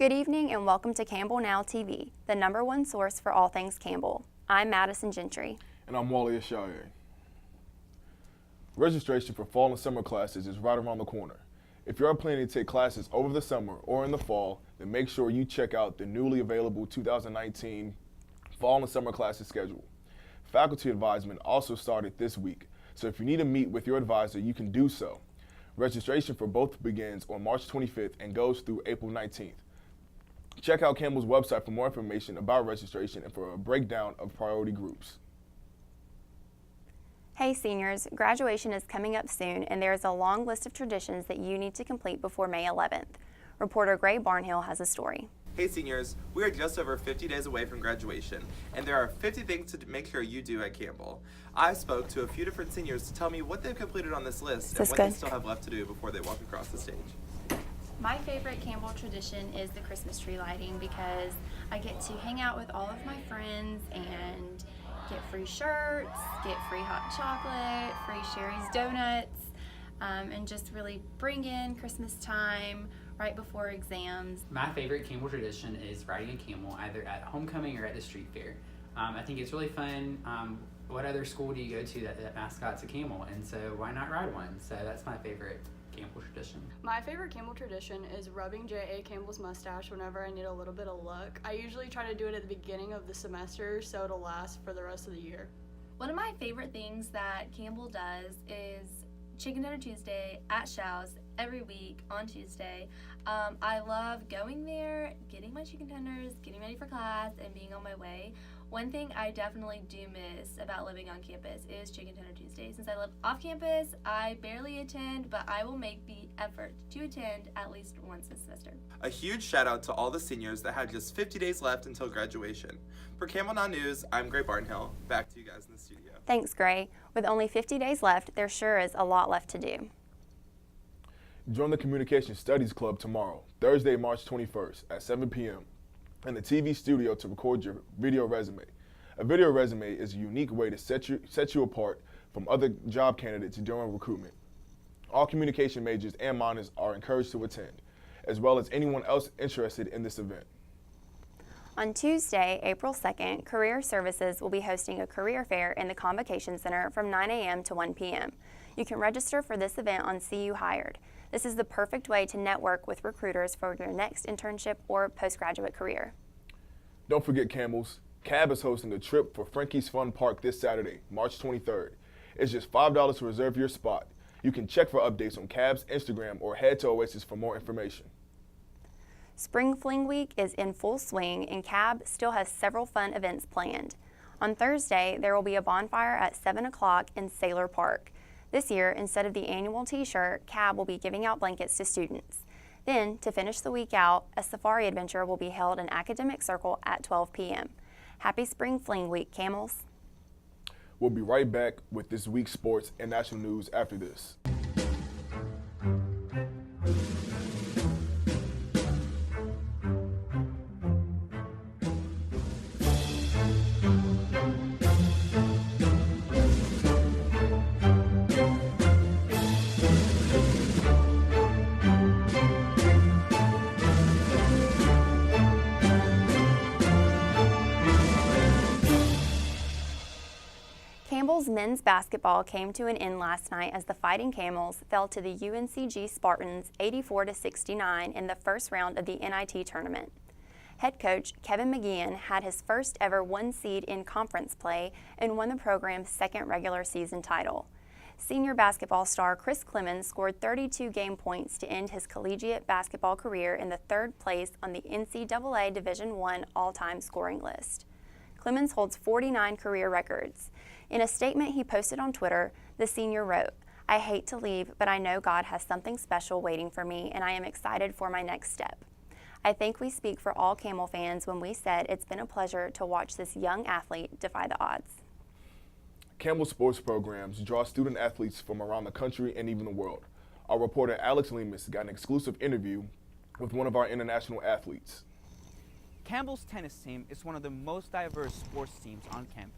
Good evening and welcome to Campbell Now TV, the #1 source for all things Campbell. I'm Madison Gentry. And I'm Wally Ashaye. Registration for fall and summer classes is right around the corner. If you're planning to take classes over the summer or in the fall, then make sure you check out the newly available 2019 fall and summer classes schedule. Faculty advisement also started this week, so if you need to meet with your advisor, you can do so. Registration for both begins on March 25th and goes through April 19th. Check out Campbell's website for more information about registration and for a breakdown of priority groups. Hey seniors, graduation is coming up soon and there is a long list of traditions that you need to complete before May 11th. Reporter Gray Barnhill has a story. Hey seniors, we are just over 50 days away from graduation, and there are 50 things to make sure you do at Campbell. I spoke to a few different seniors to tell me what they've completed on this list and what they still have left to do before they walk across the stage. My favorite Campbell tradition is the Christmas tree lighting because I get to hang out with all of my friends and get free shirts, get free hot chocolate, free Sherry's donuts, and just really bring in Christmas time right before exams. My favorite Campbell tradition is riding a camel either at homecoming or at the street fair. I think it's really fun. What other school do you go to that mascot's a camel? And so why not ride one? So that's my favorite Campbell tradition. My favorite Campbell tradition is rubbing J.A. Campbell's mustache whenever I need a little bit of luck. I usually try to do it at the beginning of the semester so it'll last for the rest of the year. One of my favorite things that Campbell does is Chicken Dinner Tuesday at Shaw's every week on Tuesday. I love going there, getting my chicken tenders, getting ready for class, and being on my way. One thing I definitely do miss about living on campus is Chicken Tender Tuesday. Since I live off campus, I barely attend, but I will make the effort to attend at least once this semester. A huge shout out to all the seniors that had just 50 days left until graduation. For Campbell Now News, I'm Gray Barnhill. Back to you guys in the studio. Thanks, Gray. With only 50 days left, there sure is a lot left to do. Join the Communication Studies Club tomorrow, Thursday, March 21st at 7 p.m. in the TV studio to record your video resume. A video resume is a unique way to set you apart from other job candidates during recruitment. All communication majors and minors are encouraged to attend, as well as anyone else interested in this event. On Tuesday, April 2nd, Career Services will be hosting a career fair in the Convocation Center from 9 a.m. to 1 p.m. You can register for this event on CU Hired. This is the perfect way to network with recruiters for your next internship or postgraduate career. Don't forget Camels. Cab is hosting a trip for Frankie's Fun Park this Saturday, March 23rd. It's just $5 to reserve your spot. You can check for updates on Cab's Instagram or head to Oasis for more information. Spring Fling Week is in full swing and Cab still has several fun events planned. On Thursday, there will be a bonfire at 7 o'clock in Sailor Park. This year, instead of the annual t-shirt, Cab will be giving out blankets to students. Then, to finish the week out, a safari adventure will be held in Academic Circle at 12 p.m. Happy Spring Fling Week, Camels. We'll be right back with this week's sports and national news after this. Campbell's men's basketball came to an end last night as the Fighting Camels fell to the UNCG Spartans 84-69 in the first round of the NIT tournament. Head coach Kevin McGeehan had his first ever 1 seed in conference play and won the program's second regular season title. Senior basketball star Chris Clemens scored 32 game points to end his collegiate basketball career in the 3rd place on the NCAA Division I all-time scoring list. Clemens holds 49 career records. In a statement he posted on Twitter, the senior wrote, "I hate to leave, but I know God has something special waiting for me, and I am excited for my next step. I think we speak for all Camel fans when we said it's been a pleasure to watch this young athlete defy the odds." Campbell sports programs draw student athletes from around the country and even the world. Our reporter Alex Lemus got an exclusive interview with one of our international athletes. Campbell's tennis team is one of the most diverse sports teams on campus.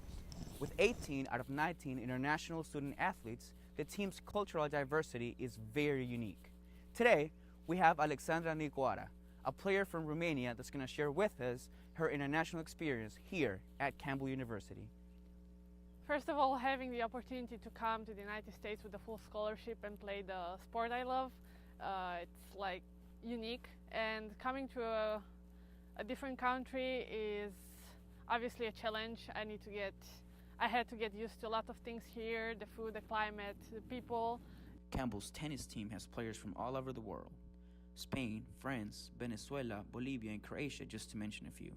With 18 out of 19 international student athletes, the team's cultural diversity is very unique. Today, we have Alexandra Niguara, a player from Romania that's going to share with us her international experience here at Campbell University. First of all, having the opportunity to come to the United States with a full scholarship and play the sport I love, it's like unique. And coming to a different country is obviously a challenge. I had to get used to a lot of things here, the food, the climate, the people. Campbell's tennis team has players from all over the world. Spain, France, Venezuela, Bolivia, and Croatia, just to mention a few.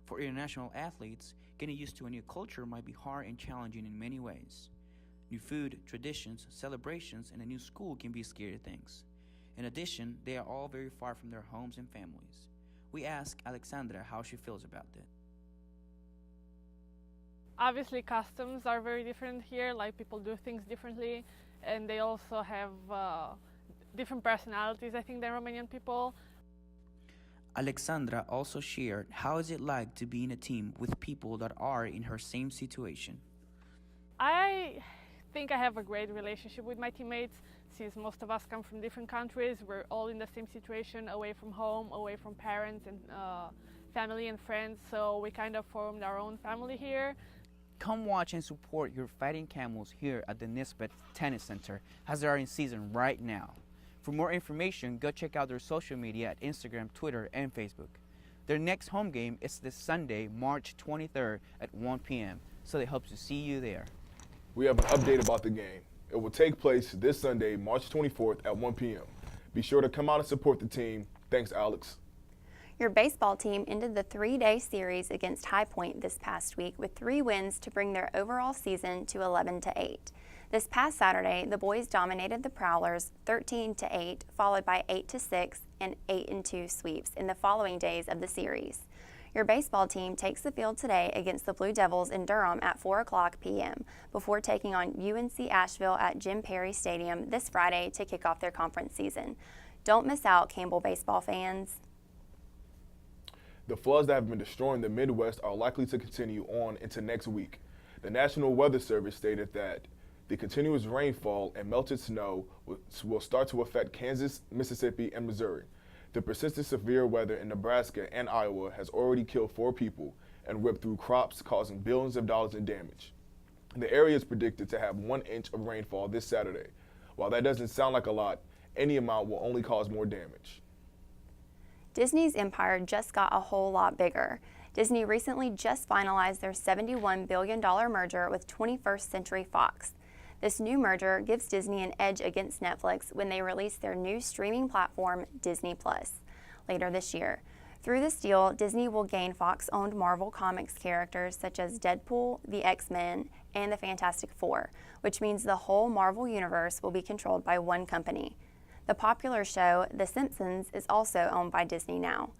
For international athletes, getting used to a new culture might be hard and challenging in many ways. New food, traditions, celebrations, and a new school can be scary things. In addition, they are all very far from their homes and families. We asked Alexandra how she feels about that. Obviously, customs are very different here, like people do things differently, and they also have different personalities, I think, than Romanian people. Alexandra also shared how is it like to be in a team with people that are in her same situation. I think I have a great relationship with my teammates, since most of us come from different countries. We're all in the same situation, away from home, away from parents and family and friends, so we kind of formed our own family here. Come watch and support your fighting Camels here at the Nisbet Tennis Center, as they are in season right now. For more information, go check out their social media at Instagram, Twitter, and Facebook. Their next home game is this Sunday, March 23rd at 1 p.m., so they hope to see you there. We have an update about the game. It will take place this Sunday, March 24th at 1 p.m. Be sure to come out and support the team. Thanks, Alex. Your baseball team ended the 3-day series against High Point this past week with 3 wins to bring their overall season to 11-8. This past Saturday, the boys dominated the Prowlers 13-8, followed by 8-6 and 8-2 sweeps in the following days of the series. Your baseball team takes the field today against the Blue Devils in Durham at 4:00 p.m. before taking on UNC Asheville at Jim Perry Stadium this Friday to kick off their conference season. Don't miss out, Campbell baseball fans. The floods that have been destroying the Midwest are likely to continue on into next week. The National Weather Service stated that the continuous rainfall and melted snow will start to affect Kansas, Mississippi, and Missouri. The persistent severe weather in Nebraska and Iowa has already killed 4 people and ripped through crops, causing billions of dollars in damage. The area is predicted to have 1 inch of rainfall this Saturday. While that doesn't sound like a lot, any amount will only cause more damage. Disney's empire just got a whole lot bigger. Disney recently just finalized their $71 billion merger with 21st Century Fox. This new merger gives Disney an edge against Netflix when they release their new streaming platform, Disney Plus, later this year. Through this deal, Disney will gain Fox-owned Marvel Comics characters such as Deadpool, the X-Men, and the Fantastic Four, which means the whole Marvel universe will be controlled by one company. The popular show, The Simpsons, is also owned by Disney now.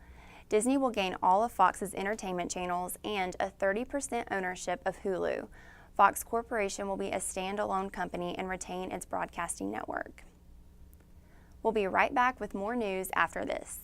Disney will gain all of Fox's entertainment channels and a 30% ownership of Hulu. Fox Corporation will be a standalone company and retain its broadcasting network. We'll be right back with more news after this.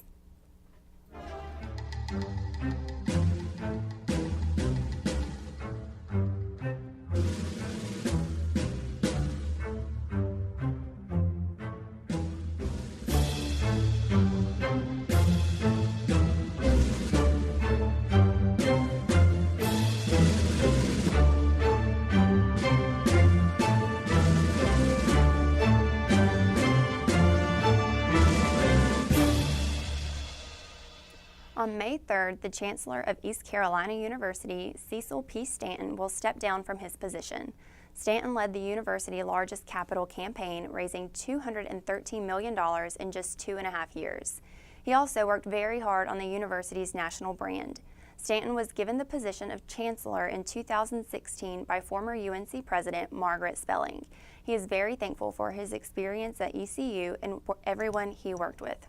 On May 3rd, the Chancellor of East Carolina University, Cecil P. Stanton, will step down from his position. Stanton led the university's largest capital campaign, raising $213 million in just 2.5 years. He also worked very hard on the university's national brand. Stanton was given the position of Chancellor in 2016 by former UNC President Margaret Spelling. He is very thankful for his experience at ECU and for everyone he worked with.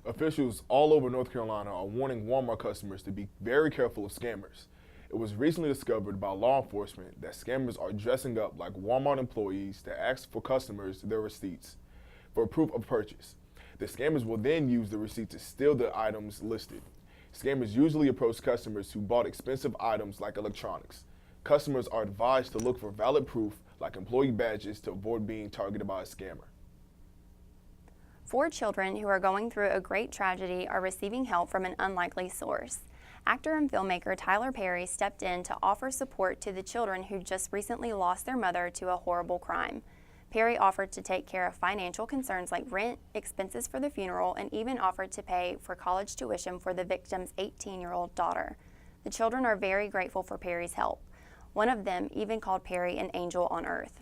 Officials all over North Carolina are warning Walmart customers to be very careful of scammers. It was recently discovered by law enforcement that scammers are dressing up like Walmart employees to ask for customers their receipts for proof of purchase. The scammers will then use the receipt to steal the items listed. Scammers usually approach customers who bought expensive items like electronics. Customers are advised to look for valid proof like employee badges to avoid being targeted by a scammer. 4 children who are going through a great tragedy are receiving help from an unlikely source. Actor and filmmaker Tyler Perry stepped in to offer support to the children who just recently lost their mother to a horrible crime. Perry offered to take care of financial concerns like rent, expenses for the funeral, and even offered to pay for college tuition for the victim's 18-year-old daughter. The children are very grateful for Perry's help. One of them even called Perry an angel on earth.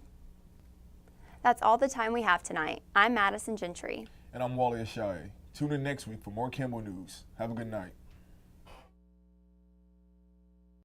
That's all the time we have tonight. I'm Madison Gentry. And I'm Wally Ashaye. Tune in next week for more Campbell news. Have a good night.